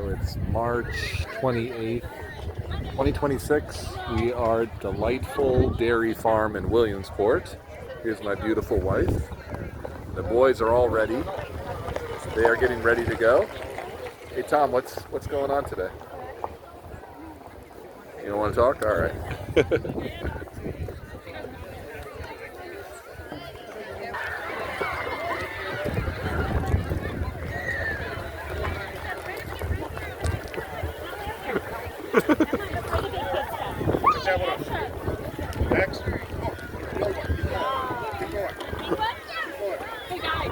So it's March 28th, 2026. We are at Delightful Dairy Farm in Williamsport. Here's my beautiful wife. The boys are all ready. They are getting ready to go. Hey Tom, what's going on today? You don't want to talk? All right. Next. Hey guys.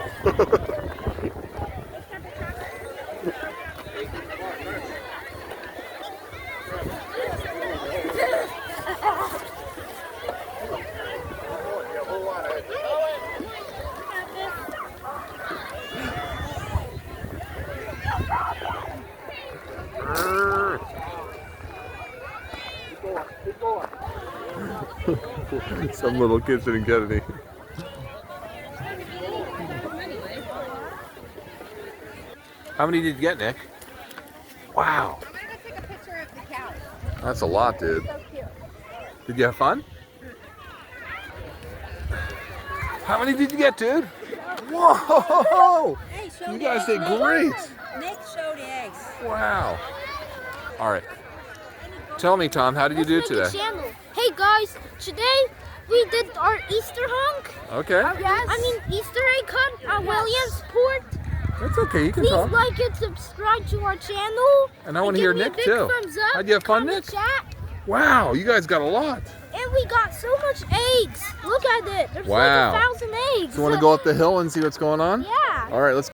Keep going. Some little kids didn't get any. How many did you get, Nick? Wow. I'm gonna go take a picture of the cow. That's a lot, dude. So cute. Did you have fun? How many did you get, dude? Whoa! Hey, show You the guys eggs. did great. Nick showed the eggs. Wow. All right. Tell me, Tom, how did you do today? Hey guys, today we did our Easter hunt. Okay. Yes. I mean Easter egg hunt at Williamsport. That's okay. You can Please talk. like and subscribe to our channel. And I want to hear give me a Nick big too. thumbs up, How'd you have fun, comment, Nick? Chat, Wow, you guys got a lot. and we got so much eggs. Look at it. There's Wow. like 1,000 eggs. You want to go up the hill and see what's going on? Yeah. All right, let's